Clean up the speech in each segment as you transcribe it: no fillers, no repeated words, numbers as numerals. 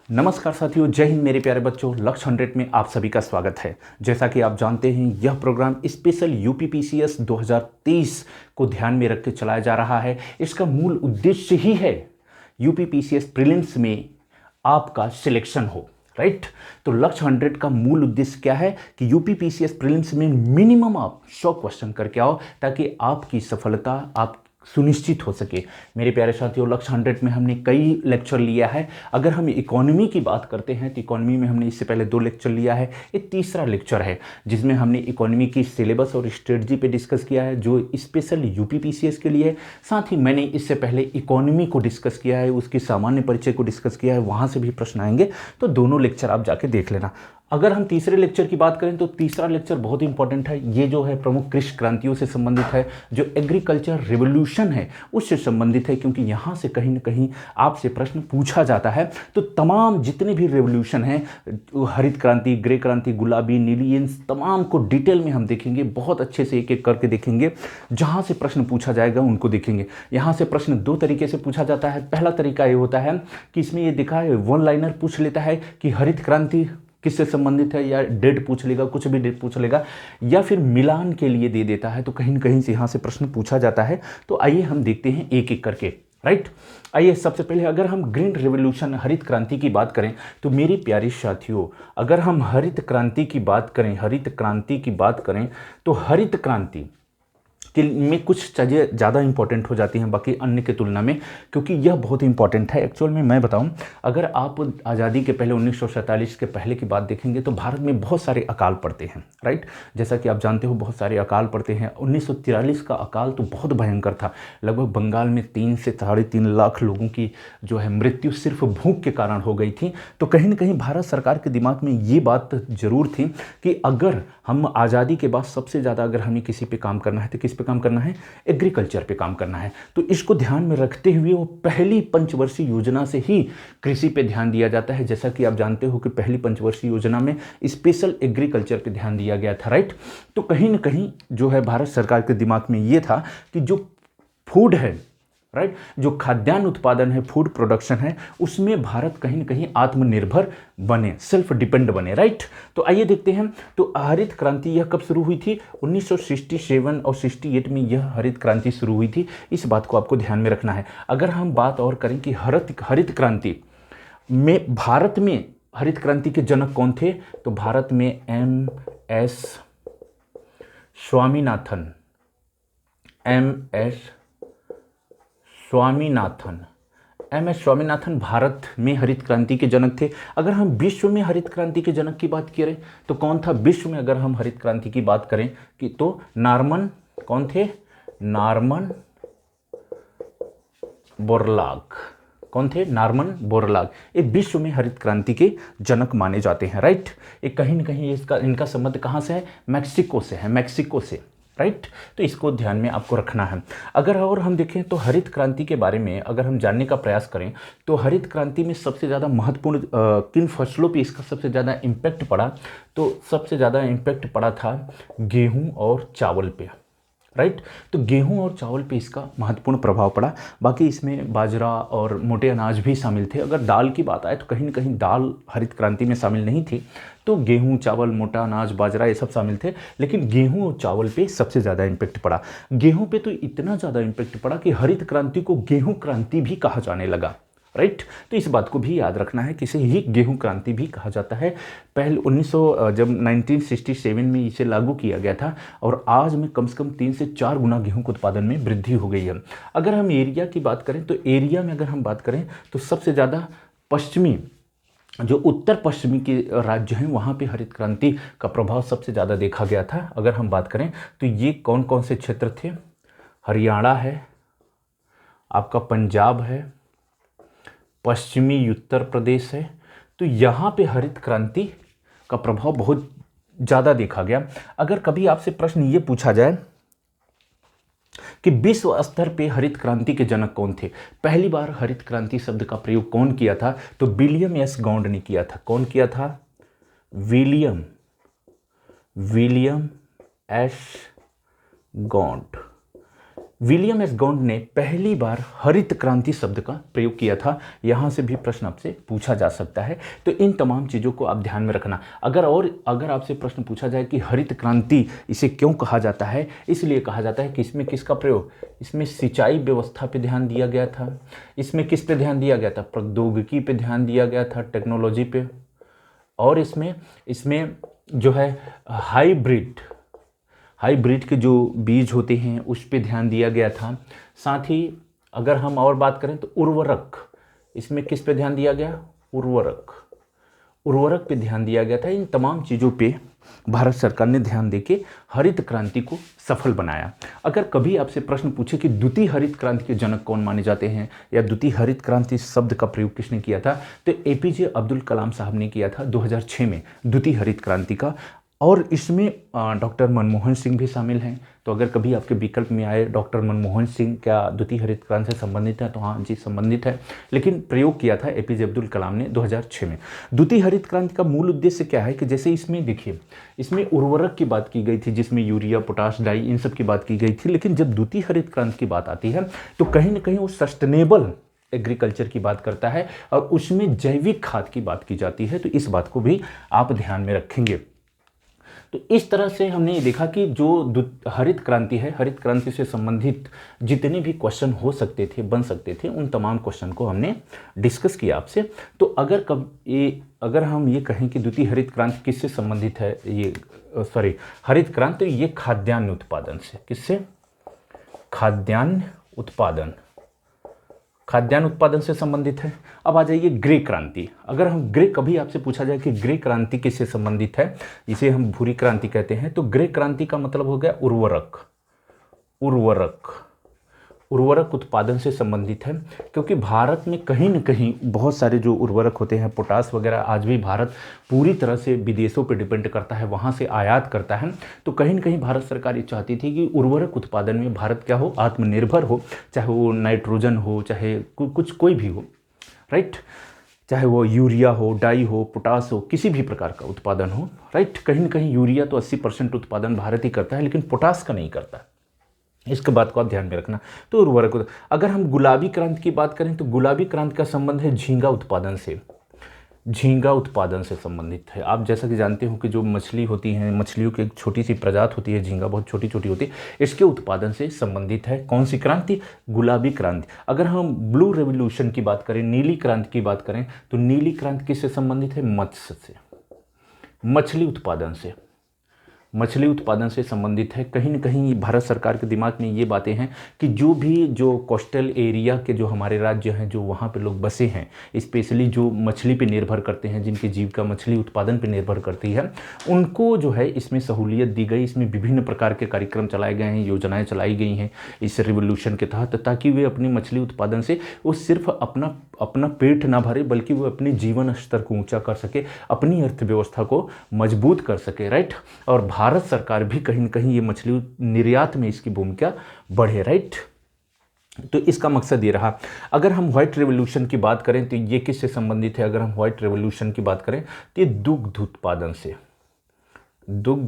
नमस्कार साथियों, जय हिंद मेरे प्यारे बच्चों। लक्ष्य 100 में आप सभी का स्वागत है। जैसा कि आप जानते हैं, यह प्रोग्राम स्पेशल यूपीपीसीएस 2023 को ध्यान में रख के चलाया जा रहा है। इसका मूल उद्देश्य ही है यूपीपीसीएस प्रीलिम्स में आपका सिलेक्शन हो, राइट। तो लक्ष्य 100 का मूल उद्देश्य क्या है कि यूपीपीसीएस प्रीलिम्स में मिनिमम आप 100 क्वेश्चन करके आओ, ताकि आपकी सफलता आप सुनिश्चित हो सके। मेरे प्यारे साथियों, लक्ष्य 100 में हमने कई लेक्चर लिया है। अगर हम इकोनॉमी की बात करते हैं तो इकोनॉमी में हमने इससे पहले 2 लेक्चर लिया है। ये तीसरा लेक्चर है जिसमें हमने इकोनॉमी की सिलेबस और स्ट्रेटजी पे डिस्कस किया है, जो स्पेशल यूपीपीसीएस के लिए है। साथ ही मैंने इससे पहले इकोनॉमी को डिस्कस किया है, उसकी सामान्य परिचय को डिस्कस किया है, वहाँ से भी प्रश्न आएंगे। तो दोनों लेक्चर आप जाके देख लेना। अगर हम तीसरे लेक्चर की बात करें तो तीसरा लेक्चर बहुत इंपॉर्टेंट है। ये जो है प्रमुख कृषि क्रांतियों से संबंधित है, जो एग्रीकल्चर रिवोल्यूशन है उससे संबंधित है, क्योंकि यहाँ से कहीं ना कहीं आपसे प्रश्न पूछा जाता है। तो तमाम जितने भी रिवोल्यूशन हैं, हरित क्रांति, ग्रे क्रांति, गुलाबी, नीली, इन तमाम को डिटेल में हम देखेंगे, बहुत अच्छे से एक एक करके देखेंगे। जहाँ से प्रश्न पूछा जाएगा उनको देखेंगे। यहाँ से प्रश्न 2 तरीके से पूछा जाता है। पहला तरीका ये होता है कि इसमें ये दिखा है, वन लाइनर पूछ लेता है कि हरित क्रांति किससे संबंधित है, या डेट पूछ लेगा, कुछ भी डेट पूछ लेगा, या फिर मिलान के लिए दे देता है। तो कहीं न कहीं से यहाँ से प्रश्न पूछा जाता है। तो आइए हम देखते हैं एक एक करके, राइट। आइए सबसे पहले अगर हम ग्रीन रिवोल्यूशन, हरित क्रांति की बात करें तो मेरी प्यारी साथियों, अगर हम हरित क्रांति की बात करें, तो हरित क्रांति में कुछ चीज़ें ज़्यादा इंपॉर्टेंट हो जाती हैं बाकी अन्य की तुलना में, क्योंकि यह बहुत इंपॉर्टेंट है। एक्चुअल में मैं बताऊं, अगर आप आज़ादी के पहले 1947 के पहले की बात देखेंगे तो भारत में बहुत सारे अकाल पड़ते हैं, राइट। जैसा कि आप जानते हो, बहुत सारे अकाल पड़ते हैं। 1943 का अकाल तो बहुत भयंकर था। लगभग बंगाल में 3 से 3.5 लाख लोगों की जो है मृत्यु सिर्फ भूख के कारण हो गई थी। तो कहीं ना कहीं भारत सरकार के दिमाग में ये बात जरूर थी कि अगर हम आज़ादी के बाद सबसे ज़्यादा अगर हमें किसी पे काम करना है तो किस पे काम करना है, एग्रीकल्चर पे काम करना है। तो इसको ध्यान में रखते हुए वो पहली पंचवर्षीय योजना से ही कृषि पे ध्यान दिया जाता है। जैसा कि आप जानते हो कि पहली पंचवर्षीय योजना में स्पेशल एग्रीकल्चर पे ध्यान दिया गया था, राइट। तो कहीं ना कहीं जो है भारत सरकार के दिमाग में ये था कि जो फूड है, राइट, जो खाद्यान्न उत्पादन है, फूड प्रोडक्शन है, उसमें भारत कहीं ना कहीं आत्मनिर्भर बने, सेल्फ डिपेंड बने, राइट। तो आइए देखते हैं। तो हरित क्रांति यह कब शुरू हुई थी? 1967 और 68 में यह हरित क्रांति शुरू हुई थी। इस बात को आपको ध्यान में रखना है। अगर हम बात और करें कि हरित क्रांति में भारत में हरित क्रांति के जनक कौन थे, तो भारत में एम एस स्वामीनाथन भारत में हरित क्रांति के जनक थे। अगर हम विश्व में हरित क्रांति के जनक की बात करें तो कौन था विश्व में? अगर हम हरित क्रांति की बात करें कि तो नॉर्मन, कौन थे? Norman Borlaug. कौन थे? Norman Borlaug. ये विश्व में हरित क्रांति के जनक माने जाते हैं, राइट। ये कहीं ना कहीं इनका संबंध कहाँ से है? मैक्सिको से, राइट। तो इसको ध्यान में आपको रखना है। अगर और हम देखें तो हरित क्रांति के बारे में अगर हम जानने का प्रयास करें तो हरित क्रांति में सबसे ज़्यादा महत्वपूर्ण किन फसलों पे इसका सबसे ज़्यादा इम्पैक्ट पड़ा, तो सबसे ज़्यादा इम्पैक्ट पड़ा था गेहूं और चावल पे, राइट। तो गेहूं और चावल पे इसका महत्वपूर्ण प्रभाव पड़ा। बाकी इसमें बाजरा और मोटे अनाज भी शामिल थे। अगर दाल की बात आए तो कहीं ना कहीं दाल हरित क्रांति में शामिल नहीं थी। तो गेहूं, चावल, मोटा अनाज, बाजरा ये सब शामिल थे, लेकिन गेहूं और चावल पे सबसे ज़्यादा इम्पैक्ट पड़ा। गेहूं पे तो इतना ज़्यादा इम्पैक्ट पड़ा कि हरित क्रांति को गेहूं क्रांति भी कहा जाने लगा, राइट। तो इस बात को भी याद रखना है कि इसे ही गेहूं क्रांति भी कहा जाता है। पहले जब 1967 में इसे लागू किया गया था, और आज में कम से कम 3 से 4 गुना गेहूं के उत्पादन में वृद्धि हो गई है। अगर हम एरिया की बात करें तो एरिया में अगर हम बात करें तो सबसे ज़्यादा जो उत्तर पश्चिमी के राज्य हैं वहाँ पे हरित क्रांति का प्रभाव सबसे ज़्यादा देखा गया था। अगर हम बात करें तो ये कौन कौन से क्षेत्र थे? हरियाणा है, आपका पंजाब है, पश्चिमी उत्तर प्रदेश है। तो यहाँ पे हरित क्रांति का प्रभाव बहुत ज़्यादा देखा गया। अगर कभी आपसे प्रश्न ये पूछा जाए कि विश्व स्तर पे हरित क्रांति के जनक कौन थे, पहली बार हरित क्रांति शब्द का प्रयोग कौन किया था, तो विलियम एस गॉन्ड ने किया था। कौन किया था? William S Gond. William S Gond ने पहली बार हरित क्रांति शब्द का प्रयोग किया था। यहाँ से भी प्रश्न आपसे पूछा जा सकता है, तो इन तमाम चीज़ों को आप ध्यान में रखना। अगर आपसे प्रश्न पूछा जाए कि हरित क्रांति इसे क्यों कहा जाता है, इसलिए कहा जाता है कि इसमें किसका प्रयोग, इसमें सिंचाई व्यवस्था पे ध्यान दिया गया था। इसमें किस पे ध्यान दिया गया था, प्रौद्योगिकी पे ध्यान दिया गया था, टेक्नोलॉजी पे। और इसमें जो है हाइब्रिड के जो बीज होते हैं उस पे ध्यान दिया गया था। साथ ही अगर हम और बात करें तो उर्वरक, इसमें किस पे ध्यान दिया गया, उर्वरक पे ध्यान दिया गया था। इन तमाम चीज़ों पे भारत सरकार ने ध्यान देके हरित क्रांति को सफल बनाया। अगर कभी आपसे प्रश्न पूछे कि द्वितीय हरित क्रांति के जनक कौन माने जाते हैं या द्वितीय हरित क्रांति शब्द का प्रयोग किसने किया था, तो एपीजे अब्दुल कलाम साहब ने किया था 2006 में द्वितीय हरित क्रांति का। और इसमें डॉक्टर मनमोहन सिंह भी शामिल हैं। तो अगर कभी आपके विकल्प में आए डॉक्टर मनमोहन सिंह क्या द्वितीय हरित क्रांति से संबंधित है, तो हाँ जी संबंधित है, लेकिन प्रयोग किया था एपीजे अब्दुल कलाम ने 2006 में। द्वितीय हरित क्रांति का मूल उद्देश्य क्या है कि जैसे इसमें देखिए, इसमें उर्वरक की बात की गई थी, जिसमें यूरिया, पोटाश, डाई, इन सब की बात की गई थी। लेकिन जब द्वितीय हरित क्रांति की बात आती है तो कहीं ना कहीं वो सस्टेनेबल एग्रीकल्चर की बात करता है और उसमें जैविक खाद की बात की जाती है। तो इस बात को भी आप ध्यान में रखेंगे। तो इस तरह से हमने देखा कि जो हरित क्रांति है, हरित क्रांति से संबंधित जितने भी क्वेश्चन हो सकते थे, बन सकते थे, उन तमाम क्वेश्चन को हमने डिस्कस किया आपसे। तो अगर हम ये कहें कि द्वितीय हरित क्रांति किससे संबंधित है, हरित क्रांति ये खाद्यान्न उत्पादन से, किससे, खाद्यान्न उत्पादन से संबंधित है। अब आ जाइए ग्रे क्रांति। अगर हम कभी आपसे पूछा जाए कि ग्रे क्रांति किससे संबंधित है, इसे हम भूरी क्रांति कहते हैं, तो ग्रे क्रांति का मतलब हो गया उर्वरक उत्पादन से संबंधित है। क्योंकि भारत में कहीं न कहीं बहुत सारे जो उर्वरक होते हैं, पोटास वगैरह, आज भी भारत पूरी तरह से विदेशों पे डिपेंड करता है, वहाँ से आयात करता है। तो कहीं न कहीं भारत सरकार ये चाहती थी कि उर्वरक उत्पादन में भारत क्या हो, आत्मनिर्भर हो, चाहे वो नाइट्रोजन हो, चाहे कोई भी हो, राइट, चाहे वो यूरिया हो, डाई हो, पोटास हो, किसी भी प्रकार का उत्पादन हो, राइट। कहीं न कहीं यूरिया तो 80% उत्पादन भारत ही करता है, लेकिन पोटास का नहीं करता। इसके बात को आप ध्यान में रखना। तो उर्वरक, अगर हम गुलाबी क्रांति की बात करें तो गुलाबी क्रांति का संबंध है झींगा उत्पादन से संबंधित है। आप जैसा कि जानते हो कि जो मछली होती हैं, मछलियों की एक छोटी सी प्रजाति होती है झींगा, बहुत छोटी छोटी होती है, इसके उत्पादन से संबंधित है कौन सी क्रांति, गुलाबी क्रांति। अगर हम ब्लू रेवोल्यूशन की बात करें, नीली क्रांति की बात करें, तो नीली क्रांति किससे संबंधित है, मत्स्य से, मछली उत्पादन से संबंधित है। कहीं न कहीं भारत सरकार के दिमाग में ये बातें हैं कि जो कोस्टल एरिया के जो हमारे राज्य हैं, जो वहाँ पे लोग बसे हैं, स्पेशली जो मछली पे निर्भर करते हैं, जिनकी जीविका मछली उत्पादन पे निर्भर करती है, उनको जो है इसमें सहूलियत दी गई। इसमें विभिन्न प्रकार के कार्यक्रम चलाए गए हैं, योजनाएँ चलाई गई हैं इस रिवोल्यूशन के तहत, ताकि वे अपनी मछली उत्पादन से वो सिर्फ अपना पेट ना भरे, बल्कि वो अपने जीवन स्तर को ऊंचा कर सके, अपनी अर्थव्यवस्था को मजबूत कर सके, राइट। और भारत सरकार भी कहीं न कहीं ये मछली निर्यात में इसकी भूमिका बढ़े, राइट। तो इसका मकसद ये रहा। अगर हम व्हाइट रेवोल्यूशन की बात करें तो ये किससे संबंधित है, अगर हम व्हाइट रेवोल्यूशन की बात करें तो ये दुग्ध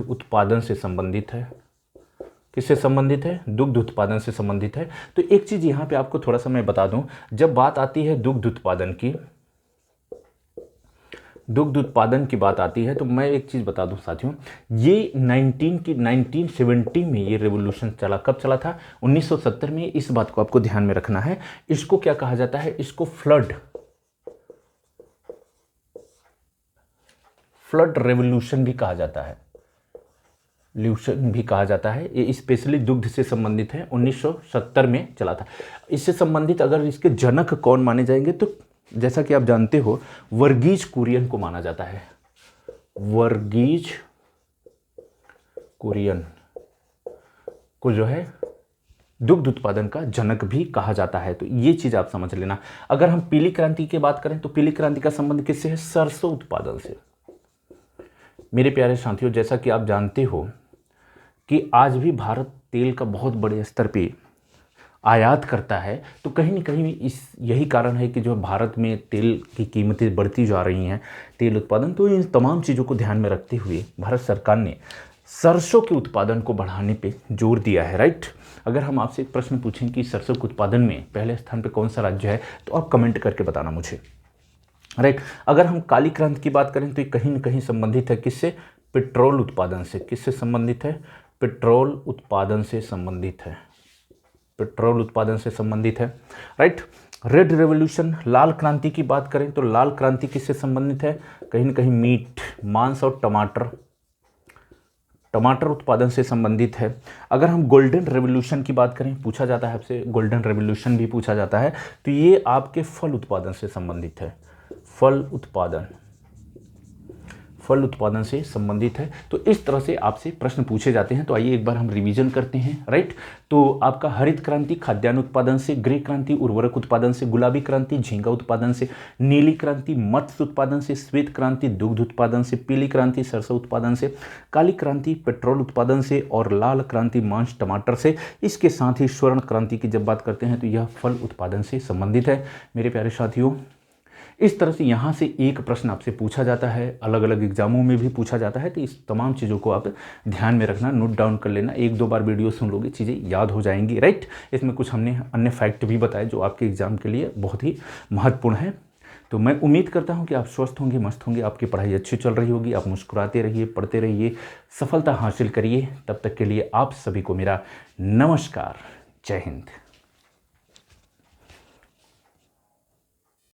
उत्पादन से संबंधित है। किससे संबंधित है, दुग्ध उत्पादन से संबंधित है। तो एक चीज यहाँ पे आपको थोड़ा सा मैं बता दूं, जब बात आती है दुग्ध उत्पादन की बात आती है, तो मैं एक चीज बता दूं साथियों, ये 1970 में ये रेवोल्यूशन चला। कब चला था, 1970 में। इस बात को आपको ध्यान में रखना है। इसको क्या कहा जाता है, इसको फ्लड रेवोल्यूशन भी कहा जाता है। ये स्पेशली दुग्ध से संबंधित है, 1970 में चला था। इससे संबंधित अगर इसके जनक कौन माने जाएंगे, तो जैसा कि आप जानते हो वर्गीज कुरियन को माना जाता है। वर्गीज कुरियन को जो है दुग्ध उत्पादन का जनक भी कहा जाता है। तो ये चीज आप समझ लेना। अगर हम पीली क्रांति की बात करें तो पीली क्रांति का संबंध किससे है, सरसों उत्पादन से। मेरे प्यारे साथियों, जैसा कि आप जानते हो कि आज भी भारत तेल का बहुत बड़े स्तर पे आयात करता है, तो कहीं न कहीं यही कारण है कि जो भारत में तेल की कीमतें बढ़ती जा रही हैं, तेल उत्पादन। तो इन तमाम चीज़ों को ध्यान में रखते हुए भारत सरकार ने सरसों के उत्पादन को बढ़ाने पे जोर दिया है, राइट। अगर हम आपसे एक प्रश्न पूछें कि सरसों के उत्पादन में पहले स्थान पे कौन सा राज्य है, तो आप कमेंट करके बताना मुझे, राइट। अगर हम काली क्रांति की बात करें तो ये कहीं न कहीं संबंधित है किससे? पेट्रोल उत्पादन से। किससे संबंधित है? पेट्रोल उत्पादन से संबंधित है। पेट्रोल उत्पादन से संबंधित है, राइट। रेड रेवोल्यूशन, लाल क्रांति की बात करें तो लाल क्रांति किससे संबंधित है? कहीं न कहीं मीट, मांस और टमाटर उत्पादन से संबंधित है। अगर हम गोल्डन रेवोल्यूशन की बात करें, पूछा जाता है आपसे, गोल्डन रेवोल्यूशन भी पूछा जाता है, तो ये आपके फल उत्पादन से संबंधित है। फल उत्पादन से संबंधित है। तो इस तरह से आपसे प्रश्न पूछे जाते हैं। तो आइए एक बार हम रिवीजन करते हैं, राइट। तो आपका हरित क्रांति खाद्यान्न उत्पादन से, ग्रे क्रांति उर्वरक उत्पादन से, गुलाबी क्रांति झींगा उत्पादन से, नीली क्रांति मत्स्य उत्पादन से, श्वेत क्रांति दुग्ध उत्पादन से, पीली क्रांति सरसों उत्पादन से, काली क्रांति पेट्रोल उत्पादन से और लाल क्रांति मांस टमाटर से। इसके साथ ही स्वर्ण क्रांति की जब बात करते हैं तो यह फल उत्पादन से संबंधित है। मेरे प्यारे साथियों, इस तरह से यहाँ से एक प्रश्न आपसे पूछा जाता है, अलग अलग एग्जामों में भी पूछा जाता है। तो इस तमाम चीज़ों को आप ध्यान में रखना, नोट डाउन कर लेना। एक दो बार वीडियो सुन लोगे, चीज़ें याद हो जाएंगी, राइट। इसमें कुछ हमने अन्य फैक्ट भी बताए जो आपके एग्जाम के लिए बहुत ही महत्वपूर्ण है। तो मैं उम्मीद करता हूँ कि आप स्वस्थ होंगे, मस्त होंगे, आपकी पढ़ाई अच्छी चल रही होगी, आप मुस्कुराते रहिए, पढ़ते रहिए, सफलता हासिल करिए। तब तक के लिए आप सभी को मेरा नमस्कार। जय हिंद।